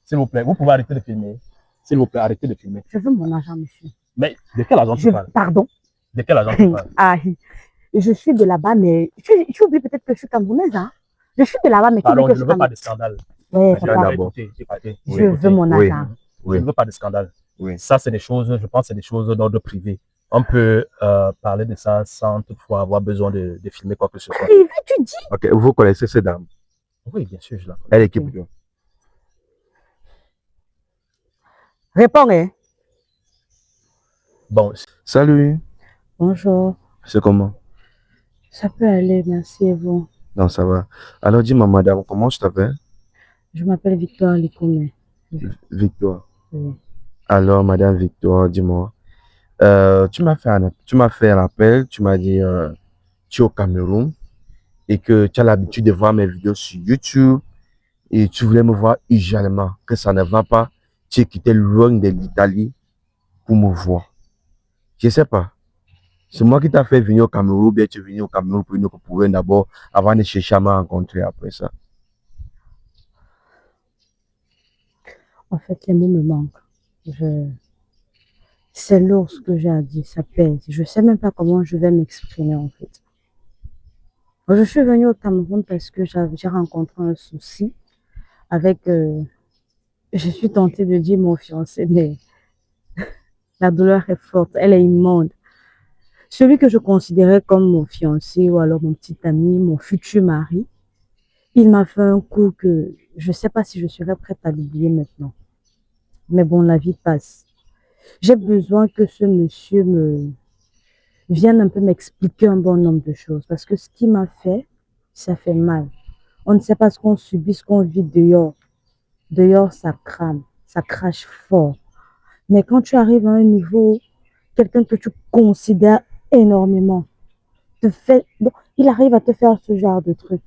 S'il vous plaît, vous pouvez arrêter de filmer. S'il vous plaît, arrêtez de filmer. Je veux mon argent, monsieur. Mais de quel argent tu parles? Pardon? De quel argent tu parles? Ah, je suis de là-bas, mais tu oublies peut-être que je suis camerounaise, hein? Je suis de là-bas, mais tu oublies Pardon, que je je ne suis veux pas de camerounaise. scandale. Ouais, Papa, papa. Écoutez. Je veux mon argent. Je ne veux pas de scandale. Oui. Ça, c'est des choses, je pense que c'est des choses d'ordre privé. On peut parler de ça sans toutefois avoir besoin de filmer quoi que ce soit. Privé, tu dis? Ok, vous connaissez cette dame? Oui, bien sûr, je la connais. Elle est qui plutôt? Réponds, hein? Bon, Salut, Bonjour. c'est comment? Ça peut aller, merci, et vous? Non, ça va. Alors dis-moi, madame, comment je t'appelle? Je m'appelle Victoire Likoumé. Victoire. Oui. Alors, madame Victoire, dis-moi. Tu m'as fait un appel, tu m'as dit tu es au Cameroun et que tu as l'habitude de voir mes vidéos sur YouTube et tu voulais me voir idéalement, que ça ne va pas. Tu es quitté loin de l'Italie pour me voir. Je ne sais pas. C'est moi qui t'ai fait venir au Cameroun ou bien tu es venu au Cameroun pour une pour d'abord avant de chercher à me rencontrer après ça. En fait, les mots me manquent. C'est lourd ce que j'ai à dire, ça pèse. Je ne sais même pas comment je vais m'exprimer en fait. Je suis venue au Cameroun parce que j'ai rencontré un souci avec, je suis tentée de dire mon fiancé, mais la douleur est forte, elle est immonde. Celui que je considérais comme mon fiancé ou alors mon petit ami, mon futur mari, il m'a fait un coup que je ne sais pas si je serais prête à l'oublier maintenant. Mais bon, la vie passe. J'ai besoin que ce monsieur vienne un peu m'expliquer un bon nombre de choses. Parce que ce qu'il m'a fait, ça fait mal. On ne sait pas ce qu'on subit, ce qu'on vit dehors. Dehors, ça crame, ça crache fort. Mais quand tu arrives à un niveau, quelqu'un que tu considères énormément, bon, il arrive à te faire ce genre de truc.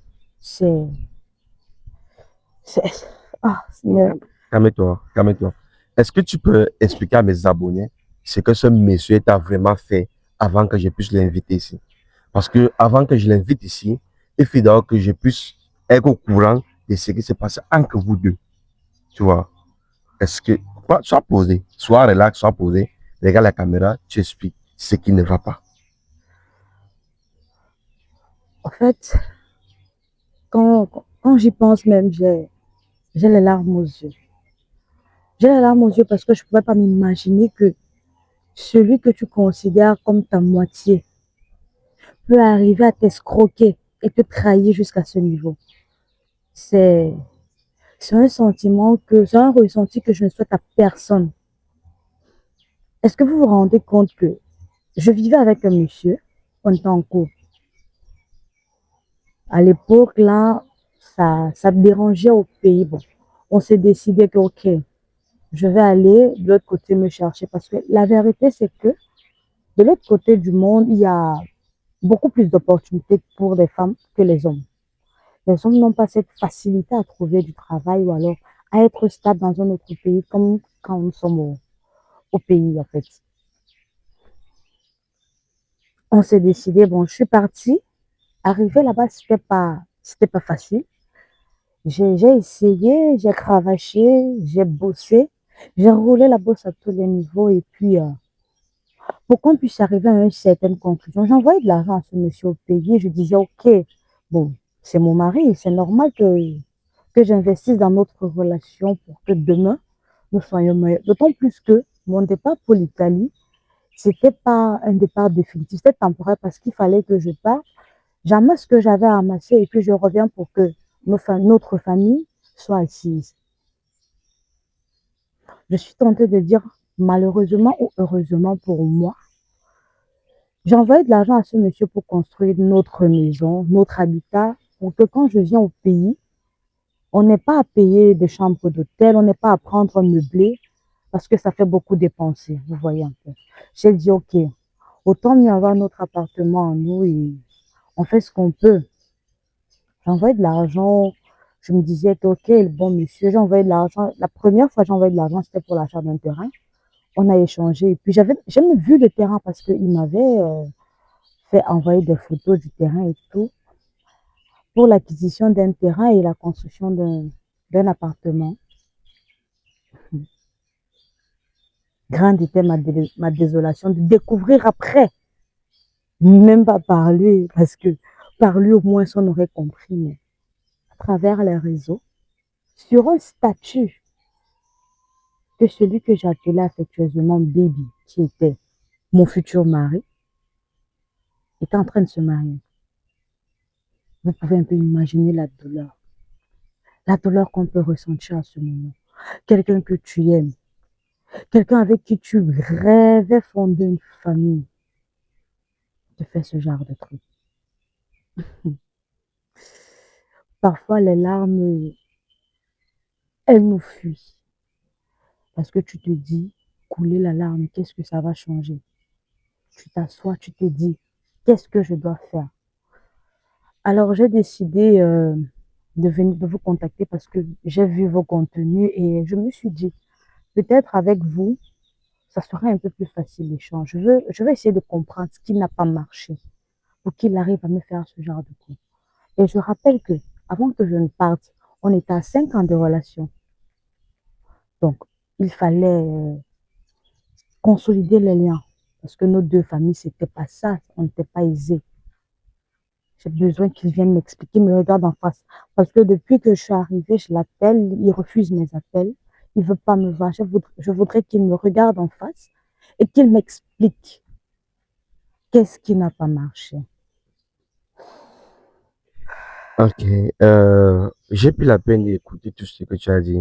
Ah, Seigneur. Calme-toi, calme-toi. Est-ce que tu peux expliquer à mes abonnés ce que ce monsieur t'a vraiment fait avant que je puisse l'inviter ici? Parce que avant que je l'invite ici, il faut d'abord que je puisse être au courant de ce qui s'est passé entre vous deux. Tu vois? Est-ce que, sois posé, sois relax, sois posé, regarde la caméra, tu expliques ce qui ne va pas. En fait, quand j'y pense même, j'ai les larmes aux yeux. J'ai les larmes aux yeux parce que je ne pouvais pas m'imaginer que celui que tu considères comme ta moitié peut arriver à t'escroquer et te trahir jusqu'à ce niveau. C'est un sentiment c'est un ressenti que je ne souhaite à personne. Est-ce que vous vous rendez compte que je vivais avec un monsieur, on était en couple. À l'époque, là, ça me dérangeait au pays. Bon, on s'est décidé que, ok, je vais aller de l'autre côté me chercher parce que la vérité, c'est que de l'autre côté du monde, il y a beaucoup plus d'opportunités pour les femmes que les hommes. Les hommes n'ont pas cette facilité à trouver du travail ou alors à être stable dans un autre pays comme quand nous sommes au pays, en fait. On s'est décidé, bon, je suis partie. Arrivé là-bas, c'était pas facile. J'ai essayé, j'ai cravaché, j'ai bossé, j'ai roulé la bosse à tous les niveaux et puis pour qu'on puisse arriver à une certaine conclusion, j'envoyais de l'argent à ce monsieur au pays. Je disais, ok, bon, c'est mon mari, c'est normal que j'investisse dans notre relation pour que demain, nous soyons meilleurs. D'autant plus que mon départ pour l'Italie, c'était pas un départ définitif, c'était temporaire parce qu'il fallait que je parte. J'amasse ce que j'avais à amasser et puis je reviens pour que notre famille soit assise. Je suis tentée de dire malheureusement ou heureusement pour moi, j'ai envoyé de l'argent à ce monsieur pour construire notre maison, notre habitat, pour que quand je viens au pays, on n'ait pas à payer des chambres d'hôtel, on n'ait pas à prendre un meublé, parce que ça fait beaucoup dépenser, vous voyez un peu. J'ai dit, ok, autant mieux avoir notre appartement à nous et on fait ce qu'on peut. J'ai envoyé de l'argent, je me disais, ok, le bon monsieur, j'ai envoyé de l'argent. La première fois que j'ai envoyé de l'argent, c'était pour l'achat d'un terrain. On a échangé et puis j'ai même vu le terrain parce qu'il m'avait fait envoyer des photos du terrain et tout pour l'acquisition d'un terrain et la construction d'un appartement. Grande était ma désolation de découvrir après. Même pas par lui, parce que par lui au moins on aurait compris, mais à travers les réseaux, sur un statut que celui que j'appelais affectueusement Baby, qui était mon futur mari, était en train de se marier. Vous pouvez un peu imaginer la douleur qu'on peut ressentir à ce moment. Quelqu'un que tu aimes, quelqu'un avec qui tu rêvais fonder une famille, te fait ce genre de truc. Parfois, les larmes, elles nous fuient. Parce que tu te dis, couler la larme, qu'est-ce que ça va changer? Tu t'assois, tu te dis, qu'est-ce que je dois faire? Alors, j'ai décidé de vous contacter parce que j'ai vu vos contenus et je me suis dit, peut-être avec vous, ça serait un peu plus facile l'échange. Je vais essayer de comprendre ce qui n'a pas marché pour qu'il arrive à me faire ce genre de coup. Et je rappelle que, avant que je ne parte, on était à 5 ans de relation. Donc, il fallait consolider les liens. Parce que nos deux familles, c'était pas ça. On n'était pas aisés. J'ai besoin qu'il vienne m'expliquer, me regarde en face. Parce que depuis que je suis arrivée, je l'appelle, il refuse mes appels. Il veut pas me voir. Je voudrais qu'il me regarde en face et qu'il m'explique qu'est-ce qui n'a pas marché. Ok. J'ai pris la peine d'écouter tout ce que tu as dit.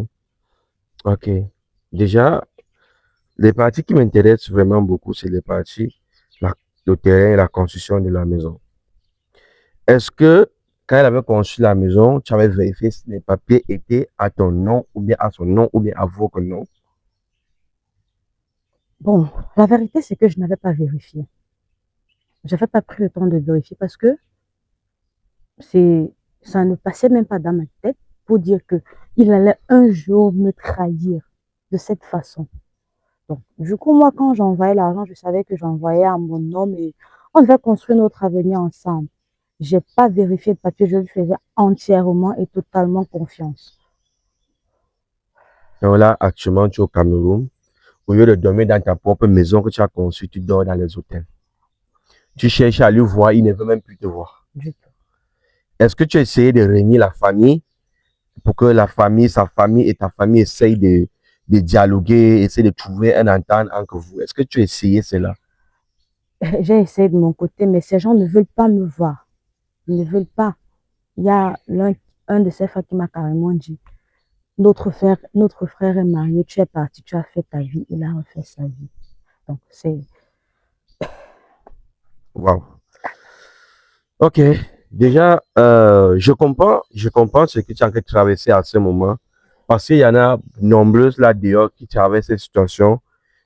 Ok. Déjà, les parties qui m'intéressent vraiment beaucoup, c'est les parties, le terrain et la construction de la maison. Est-ce que quand elle avait conçu la maison, tu avais vérifié si les papiers étaient à ton nom ou bien à son nom ou bien à votre nom? Bon, la vérité, c'est que je n'avais pas vérifié. Je n'avais pas pris le temps de vérifier parce que ça ne passait même pas dans ma tête pour dire qu'il allait un jour me trahir de cette façon. Donc, du coup, moi, quand j'envoyais l'argent, je savais que j'envoyais à mon homme et on devait construire notre avenir ensemble. J'ai pas vérifié le papier, je lui faisais entièrement et totalement confiance. Donc là, actuellement, tu es au Cameroun. Au lieu de dormir dans ta propre maison que tu as construite, tu dors dans les hôtels. Tu cherches à lui voir, il ne veut même plus te voir. Du tout. Est-ce que tu as essayé de réunir la famille pour que la famille, sa famille et ta famille essayent de dialoguer, essayent de trouver un entente entre vous? Est-ce que tu as essayé cela? J'ai essayé de mon côté, mais ces gens ne veulent pas me voir. Ils ne veulent pas. Il y a un de ces frères qui m'a carrément dit, notre frère est marié, tu es parti, tu as fait ta vie, il a refait sa vie. Donc, c'est... Wow. Ok. Déjà, je comprends ce que tu as traversé à ce moment. Parce qu'il y en a nombreuses là dehors qui traversent cette situation,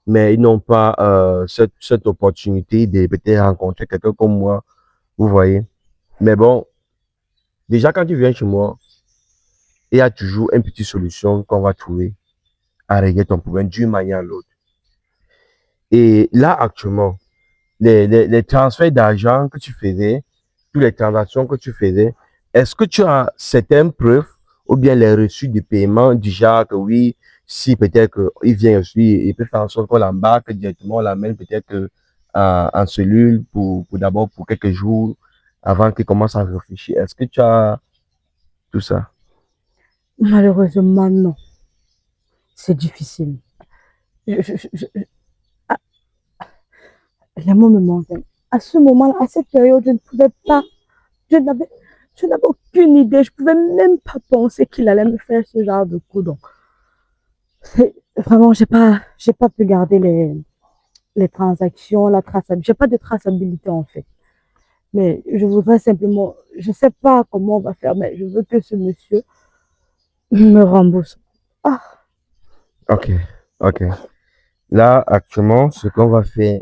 mais ils n'ont pas cette opportunité de peut-être rencontrer quelqu'un comme moi, vous voyez. Mais bon, déjà quand tu viens chez moi, il y a toujours une petite solution qu'on va trouver à régler ton problème d'une manière à l'autre. Et là, actuellement, les transferts d'argent que tu faisais, toutes les transactions que tu faisais, est-ce que tu as certaines preuves ou bien les reçus de paiement du genre que oui, si peut-être qu'il vient aussi, il peut faire en sorte qu'on l'embarque directement, on l'amène peut-être en cellule pour d'abord pour quelques jours avant qu'il commence à réfléchir. Est-ce que tu as tout ça? Malheureusement, non. C'est difficile. Ah, les mots me manquent. À ce moment-là, à cette période, je ne pouvais pas, je n'avais aucune idée, je ne pouvais même pas penser qu'il allait me faire ce genre de coup. Donc, vraiment, j'ai pas pu garder les transactions, la traçabilité. J'ai pas de traçabilité en fait. Mais je voudrais simplement, je sais pas comment on va faire, mais je veux que ce monsieur me rembourse. Ah, Ok, ok. Là, actuellement, ce qu'on va faire,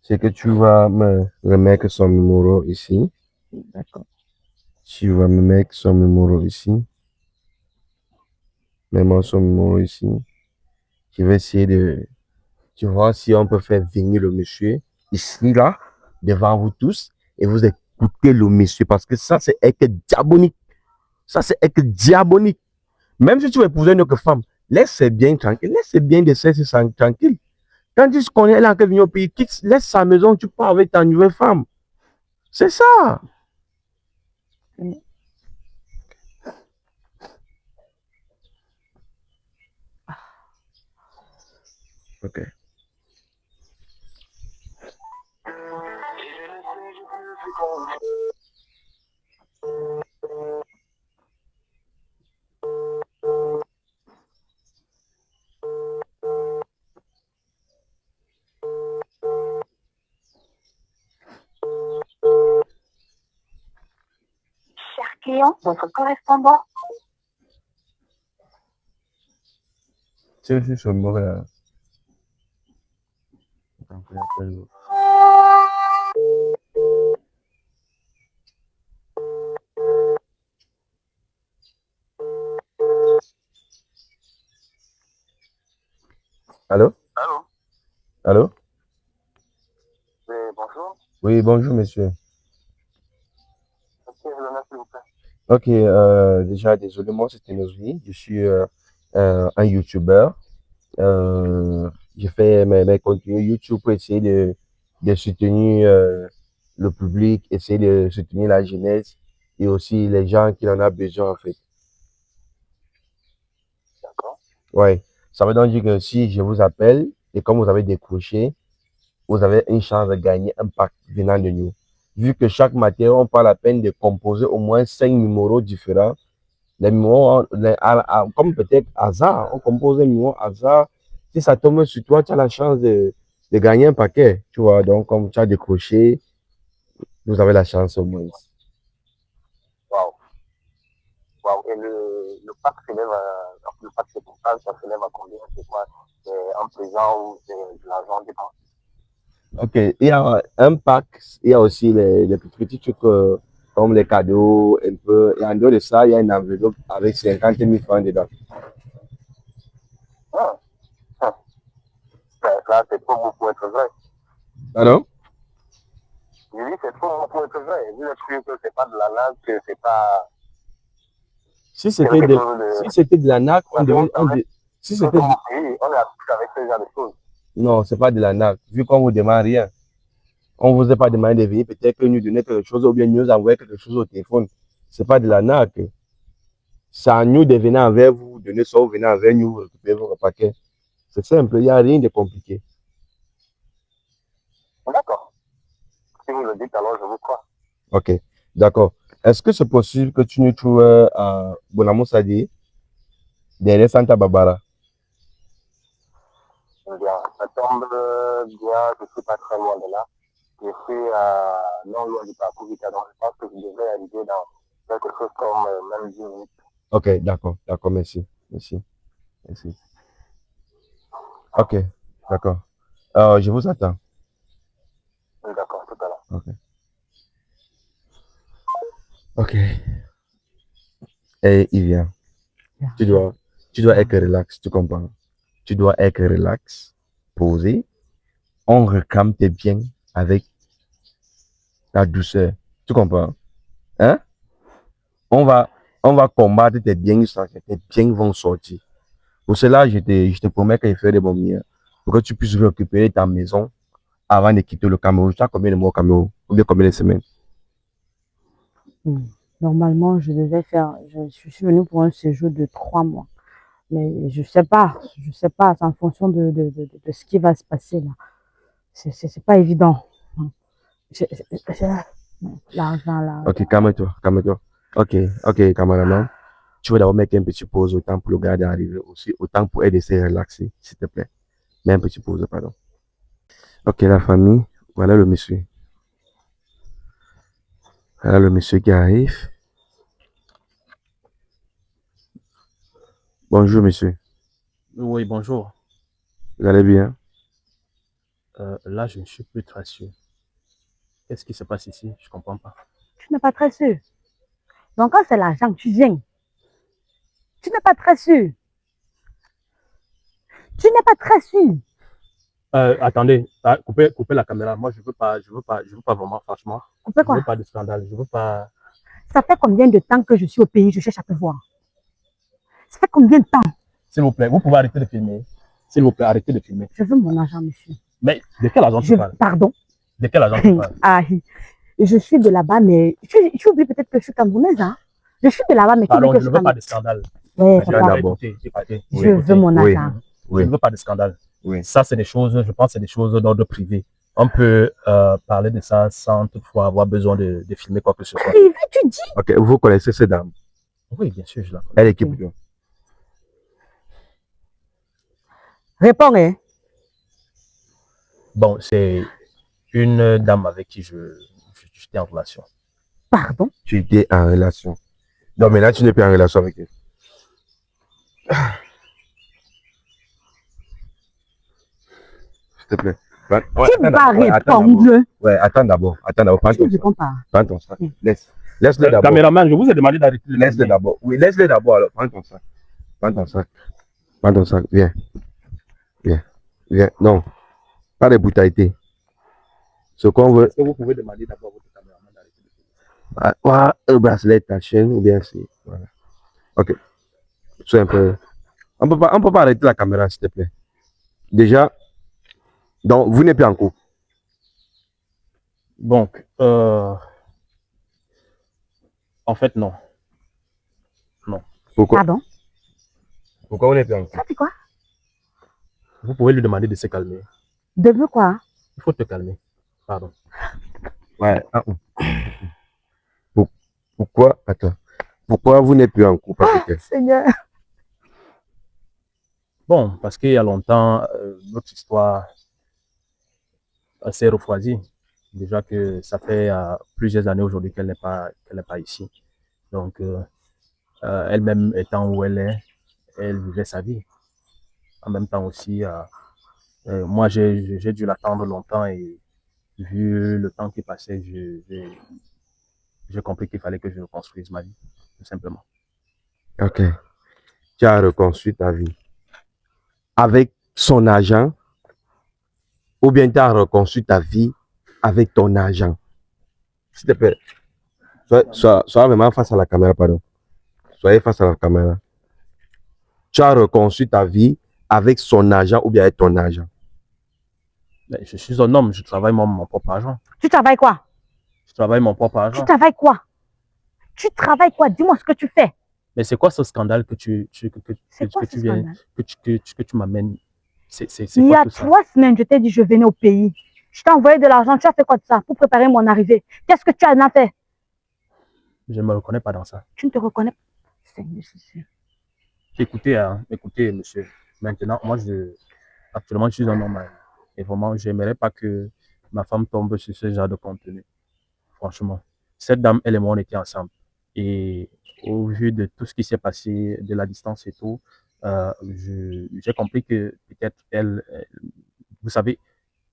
c'est que tu vas me remettre son numéro ici. d'accord. Tu vas me mettre son numéro ici. Mets-moi son numéro ici. Je vais essayer de, tu vois, si on peut faire venir le monsieur ici, là, devant vous tous, et vous écoutez le monsieur, parce que ça, c'est être diabolique. Ça, c'est être diabolique. Même si tu veux épouser une autre femme, laisse bien tranquille, laisse bien de cesse tranquille. Quand tu connais, elle a venir au pays, quitte, laisse sa maison, tu pars avec ta nouvelle femme. C'est ça. Ok. Cher client, votre correspondant. C'est sur le mauvais. Attends, je l'appelle. Allô? Allô? Allô? Oui, bonjour. Oui, bonjour, monsieur. Ok, je le mets, s'il vous plaît. Ok, déjà, désolé, moi, c'était Nosli. Je suis un YouTuber. Je fais mes contenus YouTube pour essayer de soutenir le public, essayer de soutenir la jeunesse et aussi les gens qui en ont besoin, en fait. D'accord. Ouais, ça veut donc dire que si je vous appelle et comme vous avez décroché, vous avez une chance de gagner un pack venant de nous. Vu que chaque matin, on prend la peine de composer au moins 5 numéros différents. Les numéros, comme peut-être hasard, on compose un numéro hasard. Si ça tombe sur toi, tu as la chance de gagner un paquet. Tu vois, donc comme tu as décroché, vous avez la chance au moins. Waouh. Waouh. Et le pack s'élève à, le pack c'est total, ça s'élève à combien? C'est quoi? C'est un présent ou c'est de l'argent dedans? Ok, il y a un pack, il y a aussi les petits trucs comme les cadeaux, un peu. Et en dehors de ça, il y a une enveloppe avec 50 000 francs dedans. Ah, ah. Là, c'est trop beau pour être vrai. Pardon? Je dis, c'est trop beau pour être vrai. Vu le truc que c'est pas de la langue, que c'est pas. Si C'est c'était quelque de, chose de. si c'était de la NAC, on devait, si Dans c'était, mon pays, on est habitué avec ce genre de choses. non, c'est pas de la NAC. Vu qu'on vous demande rien, on vous a pas demandé de venir, peut-être que nous donner quelque chose ou bien nous envoyer quelque chose au téléphone. C'est pas de la NAC. C'est à nous de venir envers vous, donner ça, vous venez envers nous, vous récupérez vos paquets. C'est simple, il n'y a rien de compliqué. D'accord. Si vous le dites, alors je vous crois. Ok, d'accord. Est-ce que c'est possible que tu nous trouves à Bonamou Sadi, derrière Santa Barbara? Bien, ça tombe bien, je ne suis pas très loin de là. Je suis non loin du parcours Vita, donc je pense que je devrais arriver dans quelque chose comme même 10 minutes. Ok, d'accord, d'accord, merci. Merci, merci. Ok, d'accord. Je vous attends. D'accord, tout à l'heure. Ok. Ok. Et il vient. Tu dois être relax, tu comprends? Tu dois être relax, posé. On réclame tes biens avec la douceur. Tu comprends? Hein? On va, on va combattre tes biens sans que tes biens vont sortir. Pour cela, je te promets que je ferai de mon mieux pour que tu puisses récupérer ta maison avant de quitter le Cameroun. Tu as combien de mois au Cameroun? Ou bien combien de semaines? Normalement, je suis venue pour un séjour de 3 mois. Mais je sais pas, c'est en fonction de ce qui va se passer là. C'est pas évident. L'argent là. Ok, calme-toi, calme-toi. Ok, ok, cameraman. Tu vas d'abord mettre un petit pause autant pour le gars d'arriver aussi, autant pour aider à se relaxer, s'il te plaît. Mets un petit pause, pardon. Ok, la famille, voilà le monsieur. Voilà le monsieur qui arrive. Bonjour, monsieur. Oui, bonjour. Vous allez bien? Là, je ne suis plus très sûr. Qu'est-ce qui se passe ici? Je ne comprends pas. Tu n'es pas très sûr. Donc quand c'est l'argent, tu viens. Tu n'es pas très sûr. Tu n'es pas très sûr. Attendez, coupez la caméra. Moi, je veux pas vraiment, franchement. Couper Je quoi? veux pas de scandale. Je veux pas. Ça fait combien de temps que je suis au pays, je cherche à te voir. Ça fait combien de temps? S'il vous plaît, vous pouvez arrêter de filmer. S'il vous plaît, arrêtez de filmer. Je veux mon argent, monsieur. Mais de quel argent tu parles? Pardon? De quel argent tu parles? Ah, je suis de là-bas, mais tu oublies peut-être que je suis camerounaise, hein? Je suis de là-bas, mais tu oublies Pardon, que je je ne suis veux pas de camerounaise. scandale. Ouais, Attends papa, d'abord. je veux mon Oui. argent. Je ne veux pas de scandale. Oui. Ça, c'est des choses, je pense que c'est des choses d'ordre privé. On peut parler de ça sans toutefois avoir besoin de filmer quoi que ce soit. Privé, tu dis? Ok, vous connaissez cette dame? Oui, bien sûr, je la connais. Elle est qui plutôt? Réponds, hein? Bon, c'est une dame avec qui j'étais en relation. Pardon? Tu étais en relation. Non, mais là, tu n'es plus en relation avec elle. S'il te plaît. Ouais, Tu vas attends répondre. Ouais, attends d'abord. Prends Tu ne ton sac. réponds pas. Prends ton sac. Oui. Laisse-le d'abord. Caméraman, je vous ai demandé d'arrêter de Laisse-le filmer. d'abord. Oui, laisse-le d'abord. Alors, prends ton sac. Prends ton sac. Prends ton sac. Viens. Viens. Viens. Non. Pas de brutalité. Ce qu'on veut. Est-ce que vous pouvez demander d'abord à votre caméraman d'arrêter de filmer? Un bracelet, ta chaîne, ou bien c'est. Voilà. Ok. C'est un peu. On peut pas arrêter la caméra, s'il te plaît. Déjà. Donc, vous n'êtes plus en cours. Donc, en fait, non. Non. Pourquoi? Pardon? Pourquoi vous n'êtes plus en cours? Ça, c'est quoi? Vous pouvez lui demander de se calmer. De veux quoi? Il faut te calmer. Pardon. Ouais. Pourquoi? Attends. Pourquoi vous n'êtes plus en couple avec elle? Seigneur. Bon, parce qu'il y a longtemps, notre histoire s'est refroidie. Déjà que ça fait plusieurs années aujourd'hui qu'elle n'est pas ici. Donc, elle-même étant où elle est, elle vivait sa vie. En même temps aussi, moi, j'ai dû l'attendre longtemps et vu le temps qui passait, j'ai compris qu'il fallait que je reconstruise ma vie, tout simplement. Ok. Tu as reconstruit ta vie avec son agent ou bien tu as reconstruit ta vie avec ton agent? S'il te plaît. Sois vraiment face à la caméra, pardon. Soyez face à la caméra. Tu as reconstruit ta vie avec son agent ou bien avec ton agent? Mais je suis un homme, je travaille mon propre argent. Tu travailles quoi? Je travaille mon propre Tu argent. travailles quoi? Tu travailles quoi? Dis-moi ce que tu fais. Mais c'est quoi ce scandale que tu scandale? que tu m'amènes? C'est Il y quoi a tout ça? 3 semaines, je t'ai dit je venais au pays. Je t'ai envoyé de l'argent. Tu as fait quoi de ça pour préparer mon arrivée? Qu'est-ce que tu en as fait? Je ne me reconnais pas dans ça. Tu ne te reconnais pas. Seigneur Jésus. Écoutez, écoutez, monsieur. Maintenant, moi, actuellement, je suis un homme. Et vraiment, j'aimerais pas que ma femme tombe sur ce genre de contenu. Franchement. Cette dame, elle et moi, on était ensemble. Et au vu de tout ce qui s'est passé, de la distance et tout, j'ai compris que peut-être vous savez,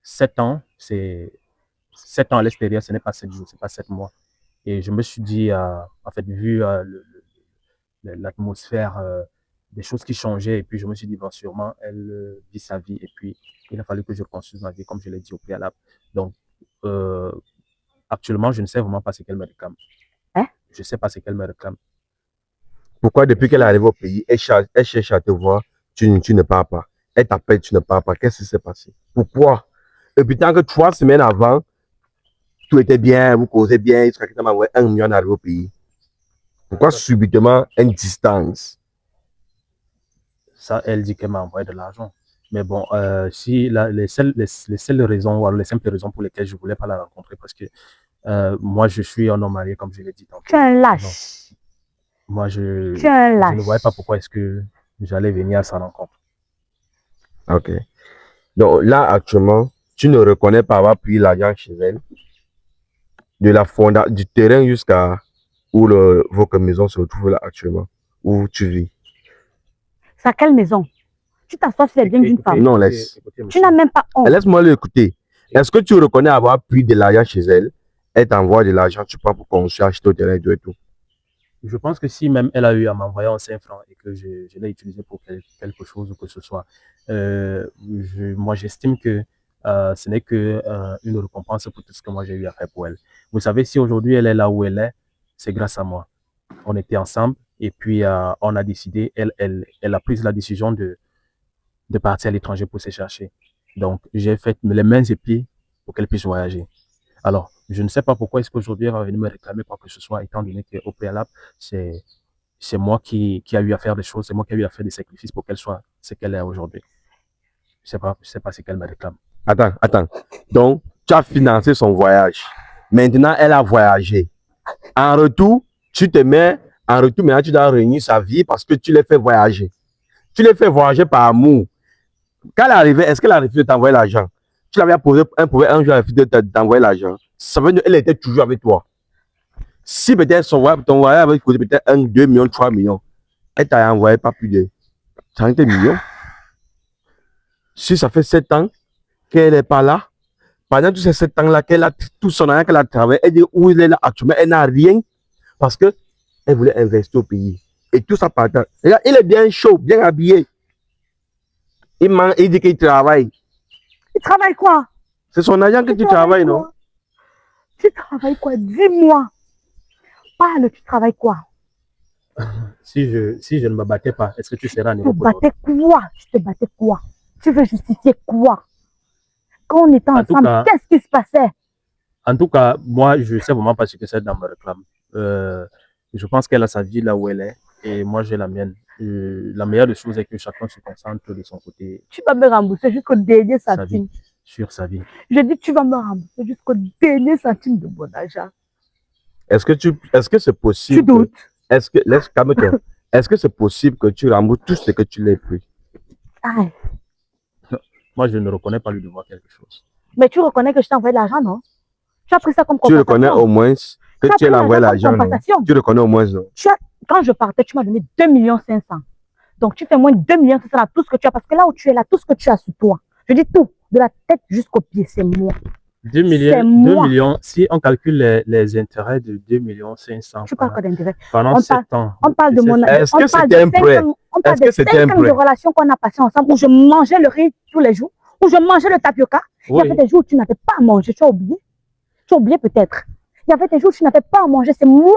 7 ans, c'est 7 ans à l'extérieur, ce n'est pas 7 jours, c'est pas 7 mois. Et je me suis dit, en fait, vu l'atmosphère, des choses qui changeaient, et puis je me suis dit, bon, sûrement, elle vit sa vie, et puis il a fallu que je reconstruise ma vie, comme je l'ai dit au préalable. Donc, actuellement, je ne sais vraiment pas ce qu'elle me réclame. Hein? Je ne sais pas ce qu'elle me réclame. Pourquoi depuis qu'elle est arrivée au pays, elle cherche à te voir, tu ne pars pas. Elle t'appelle, tu ne pars pas. Qu'est-ce qui s'est passé? Pourquoi? Et puis tant que 3 semaines avant, tout était bien, vous causez bien, il serait que tu m'as envoyé 1 million d'arriver au pays. Pourquoi subitement une distance? Ça, elle dit qu'elle m'a envoyé de l'argent. Mais bon, si les seules raisons, ou alors les simples raisons pour lesquelles je ne voulais pas la rencontrer, parce que moi, je suis un homme marié, comme je l'ai dit tantôt. Tu es un lâche. Moi, Tu es un lâche. je ne voyais pas pourquoi est-ce que j'allais venir à sa rencontre. Ok. Donc là, actuellement, tu ne reconnais pas avoir pris l'argent chez elle, de la du terrain jusqu'à où votre maison se retrouve là actuellement, où tu vis. C'est à quelle maison? Tu t'assois sur les biens d'une femme. Non, laisse. Tu n'as même pas honte. Laisse-moi l'écouter. Est-ce que tu reconnais avoir pris de l'argent chez elle? Elle t'envoie de l'argent, tu prends pour construire, acheter au terrain et tout. Je pense que si même elle a eu à m'envoyer un 5 francs et que je l'ai utilisé pour quelque chose ou que ce soit, moi j'estime que ce n'est que une récompense pour tout ce que moi j'ai eu à faire pour elle. Vous savez, si aujourd'hui elle est là où elle est, c'est grâce à moi. On était ensemble et puis on a décidé, elle a pris la décision de partir à l'étranger pour se chercher. Donc, j'ai fait les mains et pieds pour qu'elle puisse voyager. Alors, je ne sais pas pourquoi est-ce qu'aujourd'hui elle va venir me réclamer quoi que ce soit, étant donné qu'au préalable, c'est moi qui a eu à faire des choses, c'est moi qui a eu à faire des sacrifices pour qu'elle soit ce qu'elle est aujourd'hui. Je sais pas ce qu'elle me réclame. Attends. Donc, tu as financé son voyage. Maintenant, elle a voyagé. En retour, maintenant, tu dois réunir sa vie parce que tu l'as fait voyager. Tu l'as fait voyager par amour. Quand elle est arrivée, est-ce qu'elle a refusé de t'envoyer l'argent? Tu l'avais posé un problème un jour, elle a refusé de t'envoyer l'argent. Ça veut dire qu'elle était toujours avec toi. Si peut-être ton voyage avait coûté peut-être 1, 2 millions, 3 millions, elle t'a envoyé pas plus de 30 millions. Si ça fait 7 ans qu'elle n'est pas là, pendant tous ces 7 ans-là, qu'elle a tout son argent qu'elle a travaillé, elle dit où elle est là actuellement, elle n'a rien parce qu'elle voulait investir au pays. Et tout ça par temps. Regarde, il est bien chaud, bien habillé. Il dit qu'il travaille. Tu travailles quoi? C'est son argent que tu travailles, non? Tu travailles quoi? Dis-moi. Parle, tu travailles quoi? Si je ne me battais pas, est-ce que tu seras à niveau Tu te battais quoi? Tu te battais quoi? Tu veux justifier quoi? Quand on était ensemble, qu'est-ce qui se passait? En tout cas, moi, je ne sais vraiment pas ce que cette dame me réclame. Je pense qu'elle a sa vie là où elle est et moi, j'ai la mienne. La meilleure des choses est que chacun se concentre de son côté. Tu vas me rembourser jusqu'au dernier centime. Sur sa vie. Je dis, tu vas me rembourser jusqu'au dernier centime de mon argent. Est-ce que c'est possible? Tu doutes? Calme-toi. Est-ce que c'est possible que tu rembourses tout ce que tu l'as pris? Aïe. Moi, je ne reconnais pas lui devoir quelque chose. Mais tu reconnais que je t'ai envoyé l'argent, non? Tu as pris ça comme compensation. Tu reconnais au moins que tu as envoyé l'argent, non? Tu reconnais au moins, non? Quand je partais, tu m'as donné 2 500 000. Donc, tu fais moins de 2 500 000 à tout ce que tu as. Parce que là où tu es là, tout ce que tu as sur toi, je dis tout, de la tête jusqu'au pied, c'est moi. 2 millions, si on calcule les intérêts de 2 500 000. Tu parles quoi d'intérêt? Pendant 7 ans. On parle de mon âge. Est-ce que c'était un prêt? On parle de 5 ans de relations qu'on a passées ensemble où je mangeais le riz tous les jours, où je mangeais le tapioca. Oui. Il y avait des jours où tu n'avais pas à manger. Tu as oublié? Tu as oublié peut-être. Il y avait des jours où tu n'avais pas à manger. C'est moi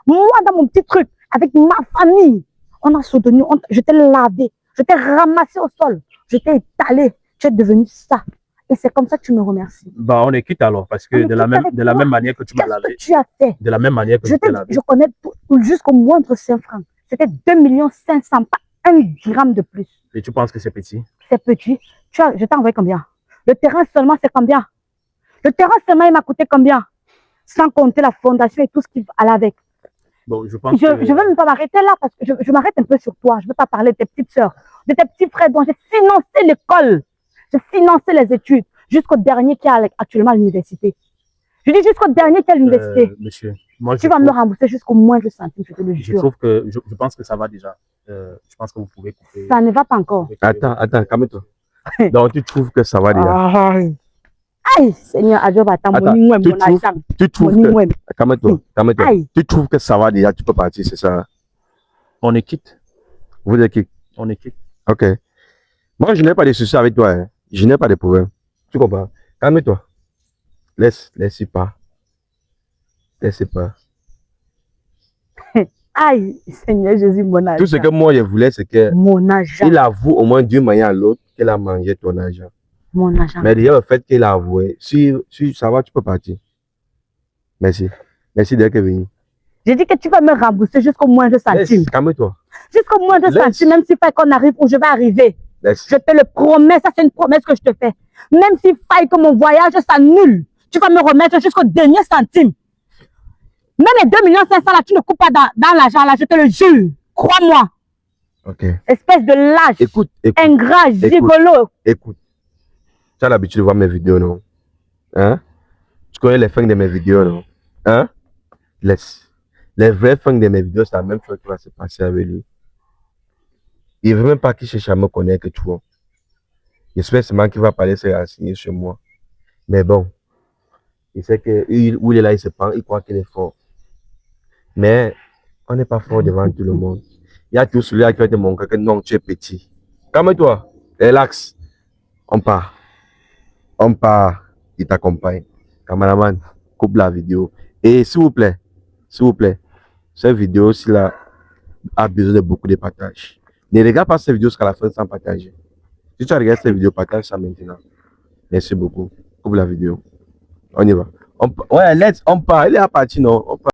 dans mon petit truc, avec ma famille, on a soutenu, je t'ai lavé, je t'ai ramassé au sol, je t'ai étalé. Tu es devenu ça. Et c'est comme ça que tu me remercies. Bah, on est quitte alors, parce que de la même manière que tu m'as lavé. Qu'est-ce que tu as fait? De la même manière que je t'ai lavé. Je connais tout jusqu'au moindre 5 francs. C'était 2 500 000, pas 1 gramme de plus. Et tu penses que c'est petit? C'est petit. Je t'ai envoyé combien? Le terrain seulement, c'est combien? Le terrain seulement, il m'a coûté combien? Sans compter la fondation et tout ce qui allait avec. Bon, je pense je ne veux même pas m'arrêter là parce que je m'arrête un peu sur toi. Je ne veux pas parler de tes petites sœurs, de tes petits frères dont j'ai financé l'école. J'ai financé les études jusqu'au dernier qui est actuellement à l'université. Je dis jusqu'au dernier qui est à l'université. Monsieur, moi, tu vas me rembourser jusqu'au moindre centime, je te le jure. Je pense que ça va déjà. Je pense que vous pouvez couper. Ça ne va pas encore. Attends, calme-toi. Donc, tu trouves que ça va déjà? Aïe, Seigneur, tu trouves que... Calme-toi. Tu trouves que ça va déjà, tu peux partir, c'est ça? On est quitte. Vous êtes quitte? On est quitte. Ok. Moi, je n'ai pas de soucis avec toi. Hein. Je n'ai pas de problème. Tu comprends? Calme-toi. Laisse-y pas. Laisse-y pas. Aïe, Seigneur Jésus, mon argent. Tout ce que moi, je voulais, c'est que... Mon argent. Il avoue au moins d'une manière à l'autre qu'il a mangé ton argent. Mon argent. Mais déjà, le fait qu'il a avoué, si ça va, tu peux partir. Merci. Merci d'être venu. J'ai dit que tu vas me rembourser jusqu'au moindre centime. Calme-toi. Jusqu'au moindre centime, même s'il faut qu'on arrive où je vais arriver. Laisse. Je te le promets, ça c'est une promesse que je te fais. Même s'il faille que mon voyage s'annule, tu vas me remettre jusqu'au dernier centime. Même les 2 500 000 là, tu ne coupes pas dans l'argent là, je te le jure. Crois-moi. Ok. Espèce de lâche. Écoute. Ingrat, gigolo. Écoute. Tu as l'habitude de voir mes vidéos, non? Hein? Tu connais les fins de mes vidéos, non? Hein? Laisse. Les vraies fins de mes vidéos, c'est la même chose qui va se passer avec lui. Il ne veut même pas qu'il cherche à me connaître que tu vois. J'espère seulement qu'il va parler se renseigner chez moi. Mais bon, il sait que où il est là, il se prend, il croit qu'il est fort. Mais on n'est pas fort devant tout le monde. Il y a tout celui-là qui va te montrer que non, tu es petit. Calme-toi, relax. On part. Il t'accompagne. Cameraman, coupe la vidéo. Et s'il vous plaît, cette vidéo-ci là a besoin de beaucoup de partage. Ne regarde pas cette vidéo jusqu'à la fin sans partager. Si tu as regardé cette vidéo, partage ça maintenant. Merci beaucoup. Coupe la vidéo. On y va. Ouais, on part. Il est à partir, non? On part.